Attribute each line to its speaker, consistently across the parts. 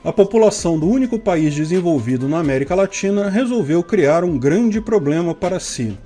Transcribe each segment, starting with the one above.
Speaker 1: A população do único país desenvolvido na América Latina resolveu criar um grande problema para si.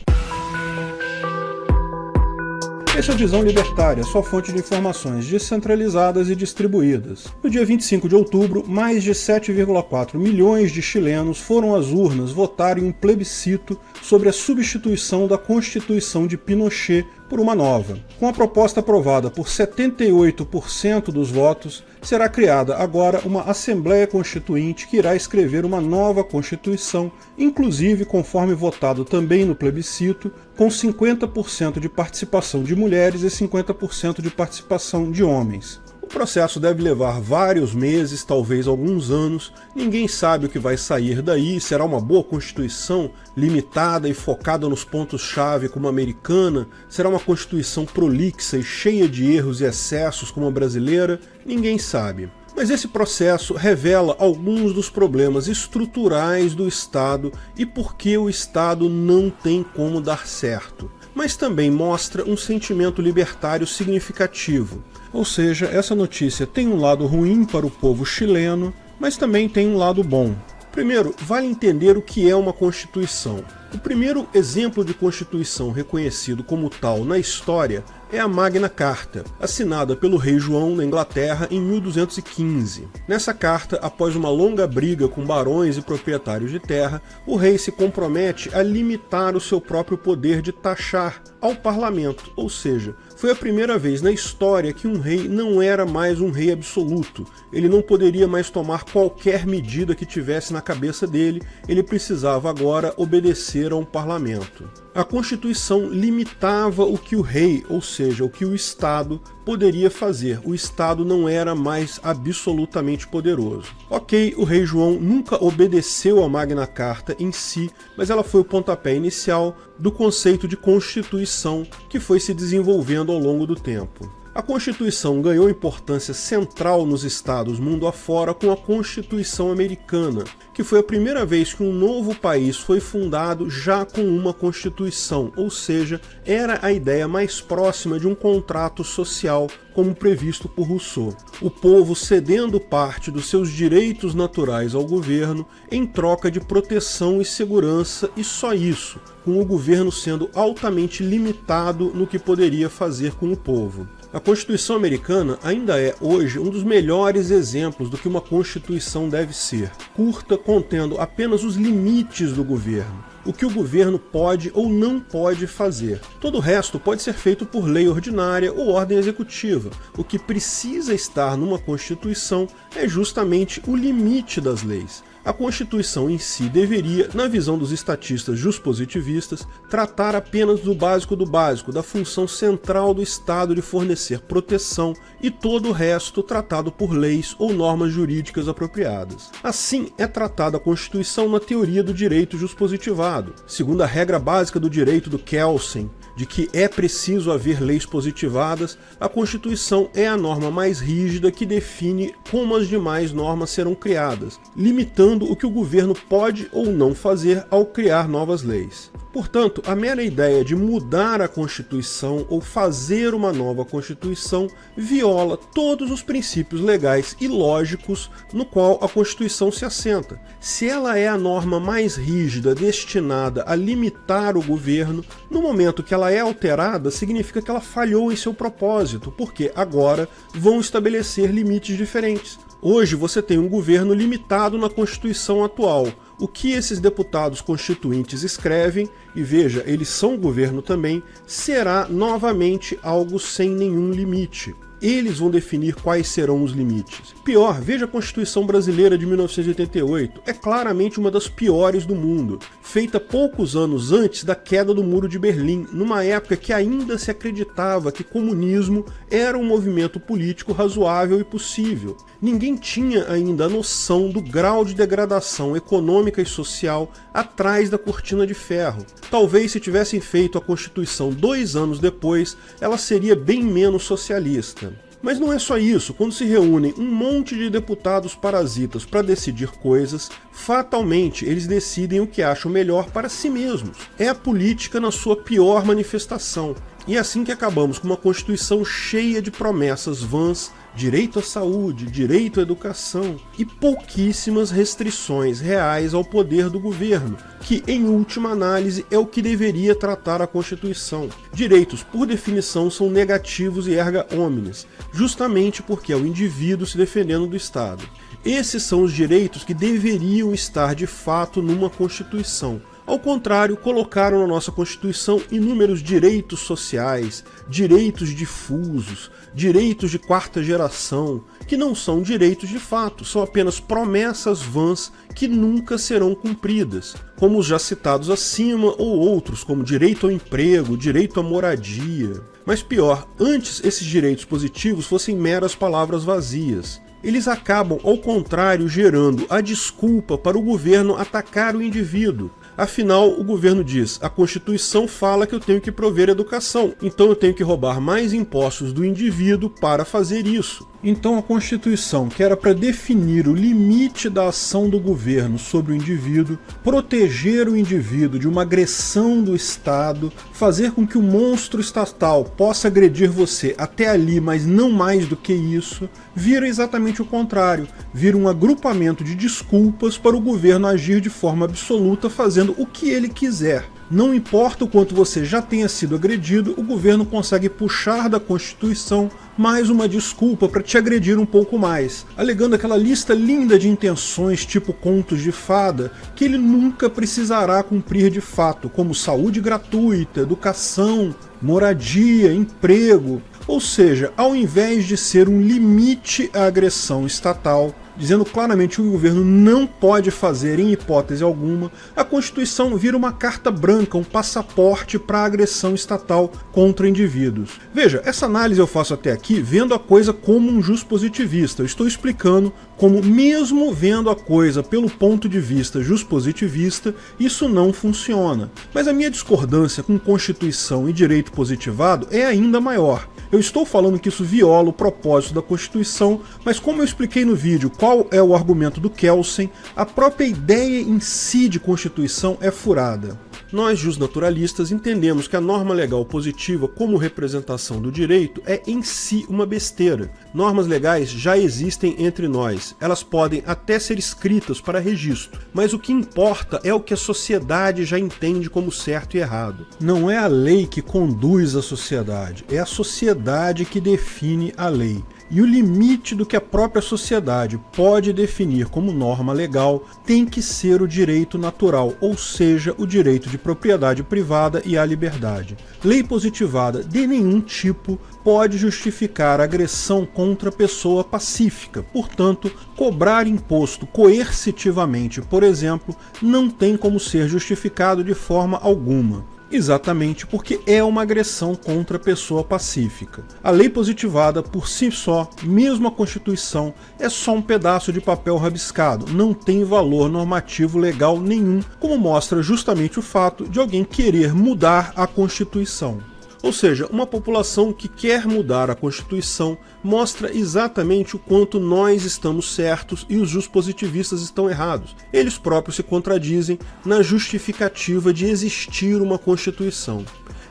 Speaker 1: Essa é a Visão Libertária, sua fonte de informações descentralizadas e distribuídas. No dia 25 de outubro, mais de 7,4 milhões de chilenos foram às urnas votar em um plebiscito sobre a substituição da Constituição de Pinochet por uma nova. Com a proposta aprovada por 78% dos votos, será criada agora uma Assembleia Constituinte que irá escrever uma nova Constituição, inclusive conforme votado também no plebiscito, com 50% de participação de mulheres e 50% de participação de homens. O processo deve levar vários meses, talvez alguns anos. Ninguém sabe o que vai sair daí. Será uma boa Constituição, limitada e focada nos pontos-chave como a americana? Será uma Constituição prolixa e cheia de erros e excessos como a brasileira? Ninguém sabe. Mas esse processo revela alguns dos problemas estruturais do Estado e por que o Estado não tem como dar certo. Mas também mostra um sentimento libertário significativo. Ou seja, essa notícia tem um lado ruim para o povo chileno, mas também tem um lado bom. Primeiro, vale entender o que é uma Constituição. O primeiro exemplo de Constituição reconhecido como tal na história é a Magna Carta, assinada pelo rei João na Inglaterra em 1215. Nessa carta, após uma longa briga com barões e proprietários de terra, o rei se compromete a limitar o seu próprio poder de taxar ao parlamento, ou seja, foi a primeira vez na história que um rei não era mais um rei absoluto. Ele não poderia mais tomar qualquer medida que tivesse na cabeça dele, ele precisava agora obedecer a um parlamento. A Constituição limitava o que o rei, ou seja, o que o Estado, poderia fazer. O Estado não era mais absolutamente poderoso. Ok, o rei João nunca obedeceu à Magna Carta em si, mas ela foi o pontapé inicial do conceito de Constituição que foi se desenvolvendo ao longo do tempo. A Constituição ganhou importância central nos estados mundo afora com a Constituição Americana, que foi a primeira vez que um novo país foi fundado já com uma Constituição, ou seja, era a ideia mais próxima de um contrato social, como previsto por Rousseau. O povo cedendo parte dos seus direitos naturais ao governo em troca de proteção e segurança, e só isso, com o governo sendo altamente limitado no que poderia fazer com o povo. A Constituição Americana ainda é, hoje, um dos melhores exemplos do que uma Constituição deve ser. Curta, contendo apenas os limites do governo, o que o governo pode ou não pode fazer. Todo o resto pode ser feito por lei ordinária ou ordem executiva. O que precisa estar numa Constituição é justamente o limite das leis. A Constituição em si deveria, na visão dos estatistas juspositivistas, tratar apenas do básico, da função central do Estado de fornecer proteção e todo o resto tratado por leis ou normas jurídicas apropriadas. Assim é tratada a Constituição na teoria do direito juspositivado, segundo a regra básica do direito do Kelsen, de que é preciso haver leis positivadas. A Constituição é a norma mais rígida que define como as demais normas serão criadas, limitando o que o governo pode ou não fazer ao criar novas leis. Portanto, a mera ideia de mudar a Constituição ou fazer uma nova Constituição viola todos os princípios legais e lógicos no qual a Constituição se assenta. Se ela é a norma mais rígida destinada a limitar o governo, no momento que ela é alterada, significa que ela falhou em seu propósito, porque agora vão estabelecer limites diferentes. Hoje você tem um governo limitado na Constituição atual. O que esses deputados constituintes escrevem, e veja, eles são governo também, será novamente algo sem nenhum limite. Eles vão definir quais serão os limites. Pior, veja a Constituição Brasileira de 1988. É claramente uma das piores do mundo, feita poucos anos antes da queda do Muro de Berlim, numa época que ainda se acreditava que comunismo era um movimento político razoável e possível. Ninguém tinha ainda a noção do grau de degradação econômica e social atrás da cortina de ferro. Talvez se tivessem feito a Constituição 2 anos depois, ela seria bem menos socialista. Mas não é só isso. Quando se reúnem um monte de deputados parasitas para decidir coisas, fatalmente eles decidem o que acham melhor para si mesmos. É a política na sua pior manifestação. E é assim que acabamos com uma Constituição cheia de promessas vãs, direito à saúde, direito à educação e pouquíssimas restrições reais ao poder do governo, que, em última análise, é o que deveria tratar a Constituição. Direitos, por definição, são negativos e erga omnes, justamente porque é o indivíduo se defendendo do Estado. Esses são os direitos que deveriam estar de fato numa Constituição. Ao contrário, colocaram na nossa Constituição inúmeros direitos sociais, direitos difusos, direitos de quarta geração, que não são direitos de fato, são apenas promessas vãs que nunca serão cumpridas, como os já citados acima ou outros, como direito ao emprego, direito à moradia. Mas pior, antes esses direitos positivos fossem meras palavras vazias. Eles acabam, ao contrário, gerando a desculpa para o governo atacar o indivíduo. Afinal, o governo diz, a Constituição fala que eu tenho que prover educação, então eu tenho que roubar mais impostos do indivíduo para fazer isso. Então a Constituição, que era para definir o limite da ação do governo sobre o indivíduo, proteger o indivíduo de uma agressão do Estado, fazer com que o monstro estatal possa agredir você até ali, mas não mais do que isso, vira exatamente o contrário, vira um agrupamento de desculpas para o governo agir de forma absoluta, fazendo o que ele quiser. Não importa o quanto você já tenha sido agredido, o governo consegue puxar da Constituição mais uma desculpa para te agredir um pouco mais, alegando aquela lista linda de intenções tipo contos de fada que ele nunca precisará cumprir de fato, como saúde gratuita, educação, moradia, emprego. Ou seja, ao invés de ser um limite à agressão estatal, dizendo claramente que o governo não pode fazer em hipótese alguma, a Constituição vira uma carta branca, um passaporte para a agressão estatal contra indivíduos. Veja, essa análise eu faço até aqui vendo a coisa como um justpositivista. Eu estou explicando como, mesmo vendo a coisa pelo ponto de vista justpositivista, isso não funciona. Mas a minha discordância com Constituição e direito positivado é ainda maior. Eu estou falando que isso viola o propósito da Constituição, mas como eu expliquei no vídeo qual é o argumento do Kelsen, a própria ideia em si de Constituição é furada. Nós, justnaturalistas, entendemos que a norma legal positiva como representação do direito é em si uma besteira. Normas legais já existem entre nós, elas podem até ser escritas para registro, mas o que importa é o que a sociedade já entende como certo e errado. Não é a lei que conduz a sociedade, é a sociedade que define a lei. E o limite do que a própria sociedade pode definir como norma legal tem que ser o direito natural, ou seja, o direito de propriedade privada e à liberdade. Lei positivada de nenhum tipo pode justificar agressão contra pessoa pacífica. Portanto, cobrar imposto coercitivamente, por exemplo, não tem como ser justificado de forma alguma. Exatamente porque é uma agressão contra a pessoa pacífica. A lei positivada, por si só, mesmo a Constituição, é só um pedaço de papel rabiscado, não tem valor normativo legal nenhum, como mostra justamente o fato de alguém querer mudar a Constituição. Ou seja, uma população que quer mudar a Constituição mostra exatamente o quanto nós estamos certos e os justpositivistas estão errados. Eles próprios se contradizem na justificativa de existir uma Constituição.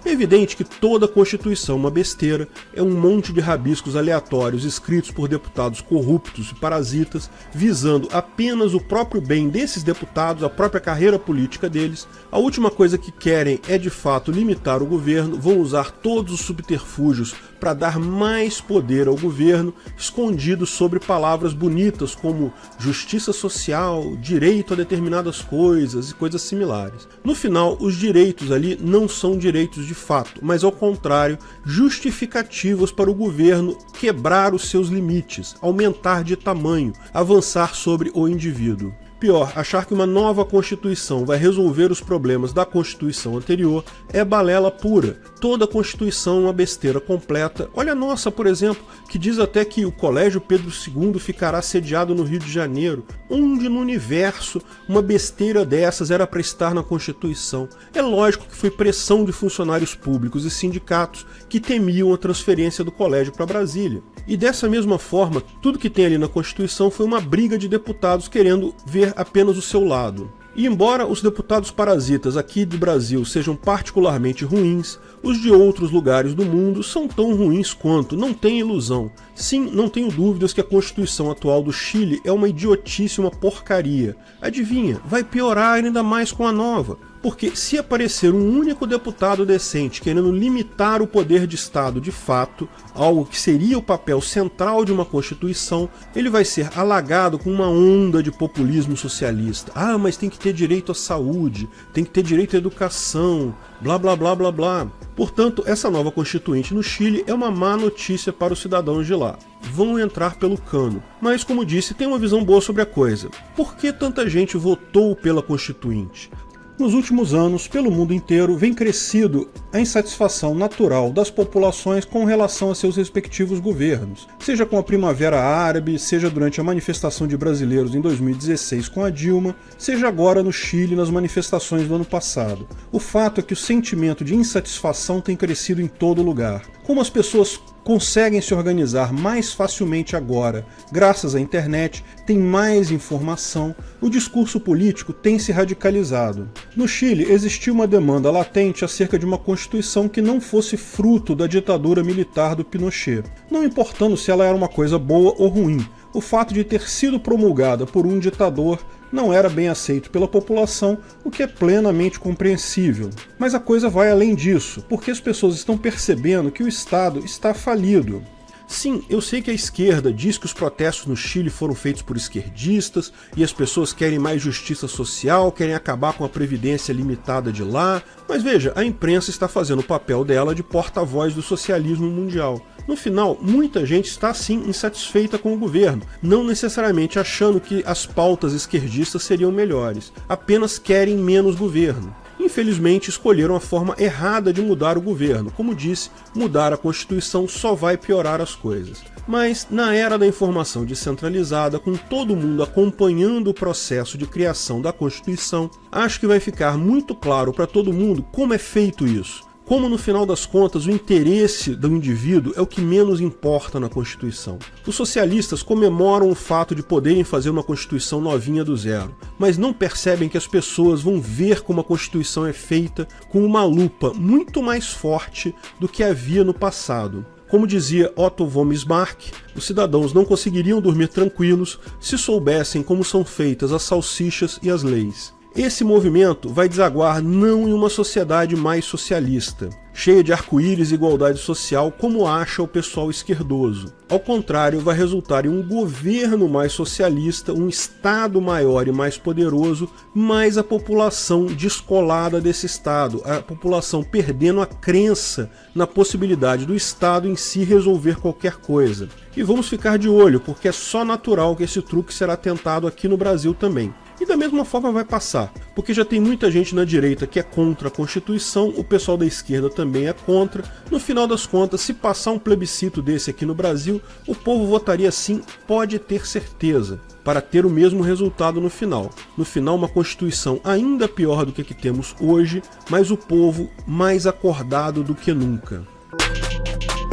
Speaker 1: É evidente que toda Constituição é uma besteira, é um monte de rabiscos aleatórios escritos por deputados corruptos e parasitas, visando apenas o próprio bem desses deputados, a própria carreira política deles. A última coisa que querem é de fato limitar o governo, vão usar todos os subterfúgios para dar mais poder ao governo, escondidos sobre palavras bonitas como justiça social, direito a determinadas coisas e coisas similares. No final, os direitos ali não são direitos de fato, mas ao contrário, justificativos para o governo quebrar os seus limites, aumentar de tamanho, avançar sobre o indivíduo. Pior, achar que uma nova Constituição vai resolver os problemas da Constituição anterior é balela pura. Toda Constituição é uma besteira completa. Olha a nossa, por exemplo, que diz até que o Colégio Pedro II ficará sediado no Rio de Janeiro. Onde no universo uma besteira dessas era para estar na Constituição? É lógico que foi pressão de funcionários públicos e sindicatos que temiam a transferência do colégio para Brasília. E dessa mesma forma, tudo que tem ali na Constituição foi uma briga de deputados querendo ver apenas o seu lado. E embora os deputados parasitas aqui do Brasil sejam particularmente ruins, os de outros lugares do mundo são tão ruins quanto, não tem ilusão. Sim, não tenho dúvidas que a Constituição atual do Chile é uma idiotice, uma porcaria. Adivinha, vai piorar ainda mais com a nova. Porque se aparecer um único deputado decente querendo limitar o poder de Estado de fato, algo que seria o papel central de uma Constituição, ele vai ser alagado com uma onda de populismo socialista. Ah, mas tem que ter direito à saúde, tem que ter direito à educação, blá blá blá blá blá. Portanto, essa nova Constituinte no Chile é uma má notícia para os cidadãos de lá. Vão entrar pelo cano. Mas, como disse, tem uma visão boa sobre a coisa. Por que tanta gente votou pela Constituinte? Nos últimos anos, pelo mundo inteiro, vem crescido a insatisfação natural das populações com relação a seus respectivos governos, seja com a Primavera Árabe, seja durante a manifestação de brasileiros em 2016 com a Dilma, seja agora no Chile nas manifestações do ano passado. O fato é que o sentimento de insatisfação tem crescido em todo lugar. Como as pessoas conseguem se organizar mais facilmente agora, graças à internet, tem mais informação, o discurso político tem se radicalizado. No Chile, existia uma demanda latente acerca de uma Constituição que não fosse fruto da ditadura militar do Pinochet. Não importando se ela era uma coisa boa ou ruim, o fato de ter sido promulgada por um ditador não era bem aceito pela população, o que é plenamente compreensível. Mas a coisa vai além disso, porque as pessoas estão percebendo que o Estado está falido. Sim, eu sei que a esquerda diz que os protestos no Chile foram feitos por esquerdistas e as pessoas querem mais justiça social, querem acabar com a previdência limitada de lá, mas veja, a imprensa está fazendo o papel dela de porta-voz do socialismo mundial. No final, muita gente está sim insatisfeita com o governo, não necessariamente achando que as pautas esquerdistas seriam melhores, apenas querem menos governo. Infelizmente, escolheram a forma errada de mudar o governo. Como disse, mudar a Constituição só vai piorar as coisas. Mas, na era da informação descentralizada, com todo mundo acompanhando o processo de criação da Constituição, acho que vai ficar muito claro para todo mundo como é feito isso. Como, no final das contas, o interesse do indivíduo é o que menos importa na Constituição. Os socialistas comemoram o fato de poderem fazer uma Constituição novinha do zero, mas não percebem que as pessoas vão ver como a Constituição é feita com uma lupa muito mais forte do que havia no passado. Como dizia Otto von Bismarck, os cidadãos não conseguiriam dormir tranquilos se soubessem como são feitas as salsichas e as leis. Esse movimento vai desaguar não em uma sociedade mais socialista, cheia de arco-íris e igualdade social, como acha o pessoal esquerdoso. Ao contrário, vai resultar em um governo mais socialista, um Estado maior e mais poderoso, mas a população descolada desse Estado, a população perdendo a crença na possibilidade do Estado em si resolver qualquer coisa. E vamos ficar de olho, porque é só natural que esse truque será tentado aqui no Brasil também. E da mesma forma vai passar, porque já tem muita gente na direita que é contra a Constituição, o pessoal da esquerda também é contra. No final das contas, se passar um plebiscito desse aqui no Brasil, o povo votaria sim, pode ter certeza, para ter o mesmo resultado no final. No final, uma Constituição ainda pior do que a que temos hoje, mas o povo mais acordado do que nunca.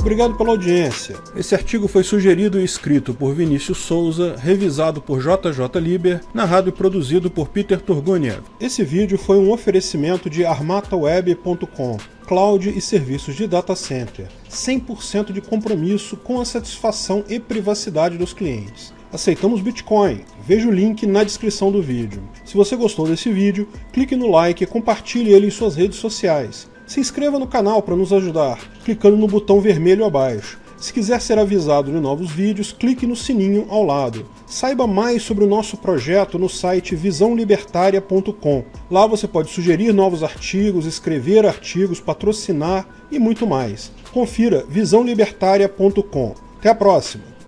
Speaker 1: Obrigado pela audiência. Esse artigo foi sugerido e escrito por Vinícius Souza, revisado por JJ Liber, narrado e produzido por Peter Turguniev. Esse vídeo foi um oferecimento de armataweb.com, cloud e serviços de data center, 100% de compromisso com a satisfação e privacidade dos clientes. Aceitamos Bitcoin, veja o link na descrição do vídeo. Se você gostou desse vídeo, clique no like e compartilhe ele em suas redes sociais. Se inscreva no canal para nos ajudar, clicando no botão vermelho abaixo. Se quiser ser avisado de novos vídeos, clique no sininho ao lado. Saiba mais sobre o nosso projeto no site visãolibertaria.com. Lá você pode sugerir novos artigos, escrever artigos, patrocinar e muito mais. Confira visãolibertaria.com. Até a próxima!